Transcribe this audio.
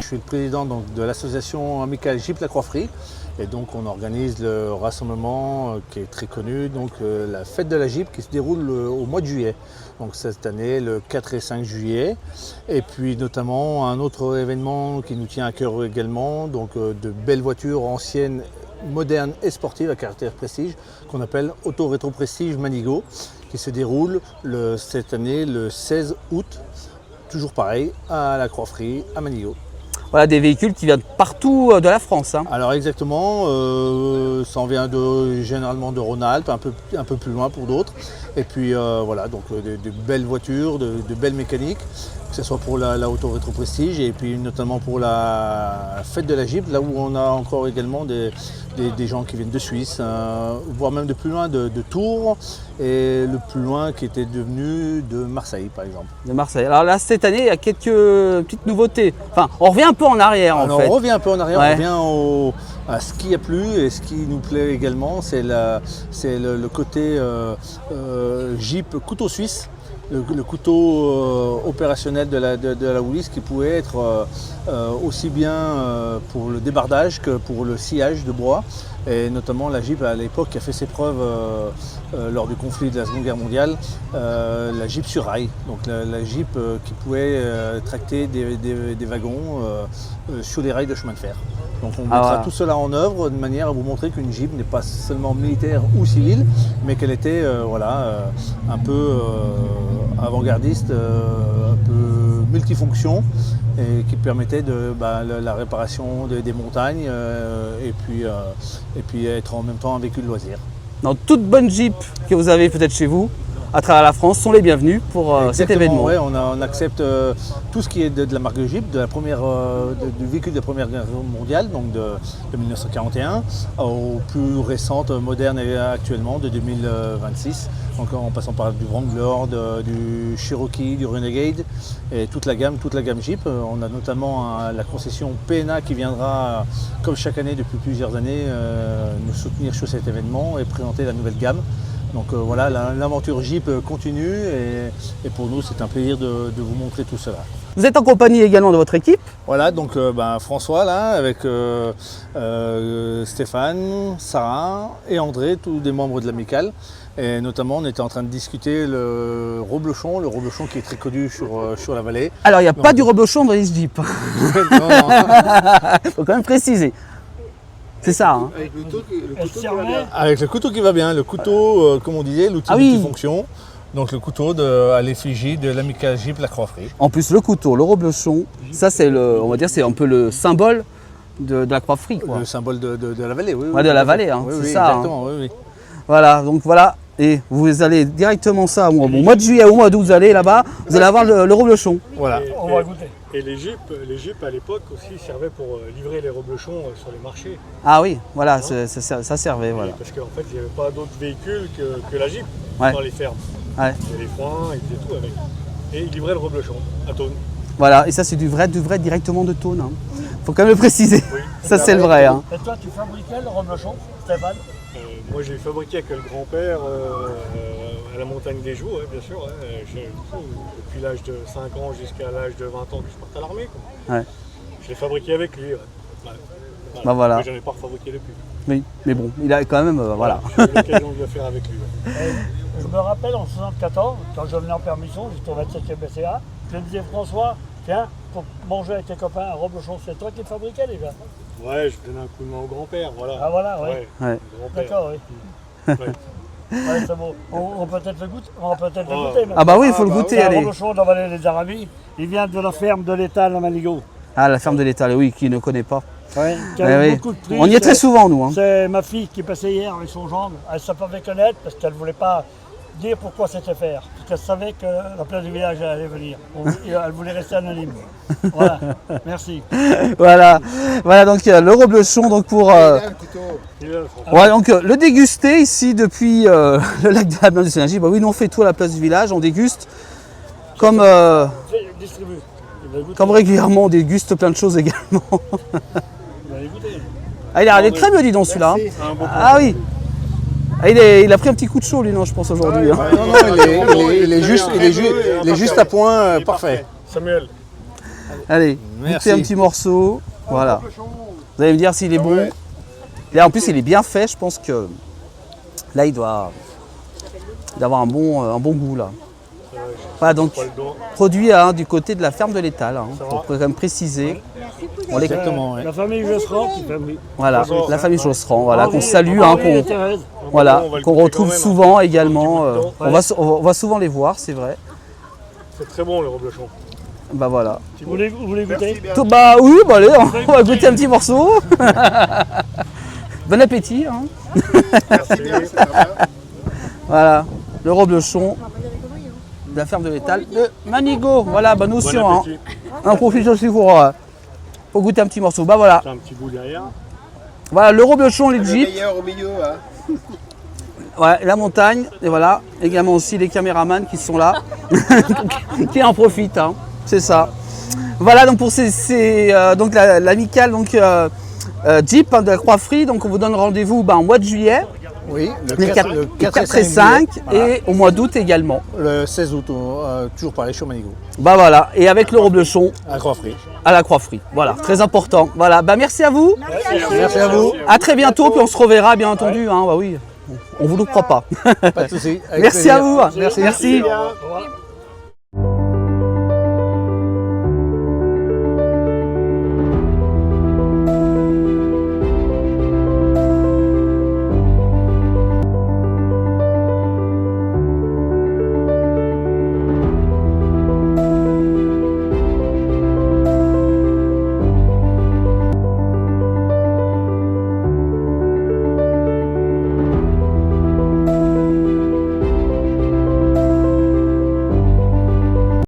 suis le président donc, de l'association amicale Jeep La Croix-Frie. Et donc on organise le rassemblement qui est très connu, donc la fête de la Jeep qui se déroule au mois de juillet. Donc cette année, le 4 et 5 juillet. Et puis notamment un autre événement qui nous tient à cœur également, donc de belles voitures anciennes, modernes et sportives à caractère prestige, qu'on appelle Auto Rétro Prestige Manigo, qui se déroule cette année le 16 août, toujours pareil, à La Croix-Frie, à Manigo. Voilà, des véhicules qui viennent partout de la France. Hein. Alors exactement, ça en vient généralement de Rhône-Alpes, un peu plus loin pour d'autres. Et puis voilà, donc de belles voitures, de belles mécaniques, que ce soit pour la Auto Rétro Prestige et puis notamment pour la fête de la Jeep, là où on a encore également des gens qui viennent de Suisse, voire même de plus loin de Tours, et le plus loin qui était devenu de Marseille par exemple. De Marseille. Alors là, cette année, il y a quelques petites nouveautés. Enfin, on revient un peu en arrière en fait. On revient un peu en arrière, ouais. On revient à ce qui a plu et ce qui nous plaît également, c'est le côté Jeep couteau suisse. Le couteau opérationnel de la Willys qui pouvait être aussi bien pour le débardage que pour le sciage de bois. Et notamment la Jeep à l'époque qui a fait ses preuves lors du conflit de la Seconde Guerre mondiale, la Jeep sur rail. Donc la Jeep qui pouvait tracter des wagons sur les rails de chemin de fer. Donc on mettra tout cela en œuvre de manière à vous montrer qu'une Jeep n'est pas seulement militaire ou civile, mais qu'elle était un peu avant-gardiste, un peu multifonction et qui permettait la réparation des montagnes et puis être en même temps un véhicule loisir. Dans toute bonne Jeep que vous avez peut-être chez vous, à travers la France, sont les bienvenus pour cet événement. Ouais, on accepte tout ce qui est de la marque Jeep, du véhicule de la Première Guerre mondiale, donc de 1941, aux plus récentes, modernes et actuellement de 2026. Donc en passant par du Wrangler, du Cherokee, du Renegade et toute la gamme Jeep. On a notamment la concession PNA qui viendra, comme chaque année depuis plusieurs années, nous soutenir sur cet événement et présenter la nouvelle gamme. Donc voilà, l'aventure Jeep continue et pour nous c'est un plaisir de vous montrer tout cela. Vous êtes en compagnie également de votre équipe. Voilà, donc François là, avec Stéphane, Sarah et André, tous des membres de l'amicale. Et notamment on était en train de discuter le reblochon qui est très connu sur la vallée. Alors il n'y a pas du reblochon dans les Jeep. Non. Faut quand même préciser. C'est ça. Hein. Avec le couteau qui va bien, le couteau, comme on disait, l'outil multifonction. Donc le couteau à l'effigie de l'amicale Jeep La Croix-Frie. En plus, le couteau, le reblochon, ça c'est on va dire, c'est un peu le symbole de la Croix-Frie. Le symbole de la vallée, oui. Ouais, de la vallée, hein, oui, c'est ça. Exactement, hein. oui. Voilà, donc voilà. Et vous allez directement ça, au mois de juillet, au mois d'août, vous allez là-bas, vous allez avoir le reblochon. Voilà. On va goûter. Et les Jeeps à l'époque aussi servaient pour livrer les reblochons sur les marchés. Ah oui, voilà, ça servait. Voilà. Parce qu'en fait, il n'y avait pas d'autres véhicules que la Jeep dans les fermes. Ouais. Il y avait les foins, ils faisaient tout avec. Et ils livraient le reblochon à Thônes. Voilà, et ça c'est du vrai directement de Thônes. Hein. Faut quand même le préciser. Oui. Ça c'est le vrai. Hein. Et toi, tu fabriquais le reblochon, Stéphane? Moi j'ai fabriqué avec le grand-père à la montagne des Joues, bien sûr. Depuis l'âge de 5 ans jusqu'à l'âge de 20 ans que je parte à l'armée. Ouais. Je l'ai fabriqué avec lui. Bah voilà. Mais j'en ai pas refabriqué depuis. Oui, mais bon, il a quand même, voilà. J'ai eu l'occasion de le faire avec lui. Je me rappelle en 1974, quand je venais en permission, j'étais au 27e BCA, je me disais François, tiens, pour manger avec tes copains un reblochon, c'est toi qui le fabriquais déjà? Ouais, je donnais un coup de main au grand-père, voilà. Ah voilà, oui. Ouais. D'accord, oui. Ouais, c'est bon. On peut peut-être le goûter. On va peut-être le goûter. Ah bah oui, il faut le goûter, allez. Le reblochon dans la vallée des Aramis, il vient de la ferme de l'Étal à Manigo. Ah, la ferme de l'Étal, oui, qui ne connaît pas. Ouais, qui a eu beaucoup de prix. On y est très souvent, nous. Hein. C'est ma fille qui passait hier avec son gendre. Elle ne savait pas connaître parce qu'elle ne voulait pas dire pourquoi c'était faire. Parce qu'elle savait que la place du village allait venir. Elle voulait rester anonyme. Voilà, merci. Voilà, donc le reblochon donc pour donc le déguster ici depuis le lac de la Blanche de Synergie. Bah oui, nous on fait tout à la place du village, on déguste comme régulièrement on déguste plein de choses également. Ah, il est très bien dis donc celui-là. Ah oui. Ah, il a pris un petit coup de chaud lui non je pense aujourd'hui. Non, il est juste à point parfait. Samuel. Allez, Merci. goûtez un petit morceau. Voilà. Vous allez me dire s'il est bon. Là, en plus, il est bien fait. Je pense que là, il doit avoir un bon goût là. Voilà, donc produit hein, du côté de la ferme de l'Étal. Hein, pour quand même préciser. On les... Exactement, ouais. La famille Josserand qui fait... Voilà, la famille Josserand, voilà, qu'on salue, Ah hein, oui, Thérèse. voilà, On va le qu'on goûter retrouve quand même, souvent également. Ouais. On va souvent les voir, c'est vrai. C'est très bon le reblochon. Bah voilà. Vous voulez goûter? Bah oui, bah allez, on va goûter un petit morceau. Bon appétit. Hein. Merci. Voilà, le reblochon de la ferme de l'Étal de Manigot. Voilà, bonne notion. Bon Hein. appétit. On profite aussi pour goûter un petit morceau. Bah voilà, T'as un petit bout derrière. voilà le reblochon legit. meilleur au milieu, hein. Ouais, la montagne, et voilà, également aussi les caméramans qui sont là, qui en profitent, hein. C'est ça. Voilà donc pour donc l'amicale Jeep hein, de la Croix-Frie, donc on vous donne rendez-vous au mois de juillet, Oui, les 4 et 5, et au mois d'août également. Le 16 août, toujours pareil, sur Manigot, Bah voilà, et avec le reblochon à Croix-Frie. à la Croix-Frie, voilà, très important. Voilà, bah merci à vous, Merci à vous. à très bientôt, puis on se reverra bien entendu, hein, bah oui, on vous le croit pas. Pas de soucis. Avec Merci plaisir. à vous, Merci. merci. Au revoir.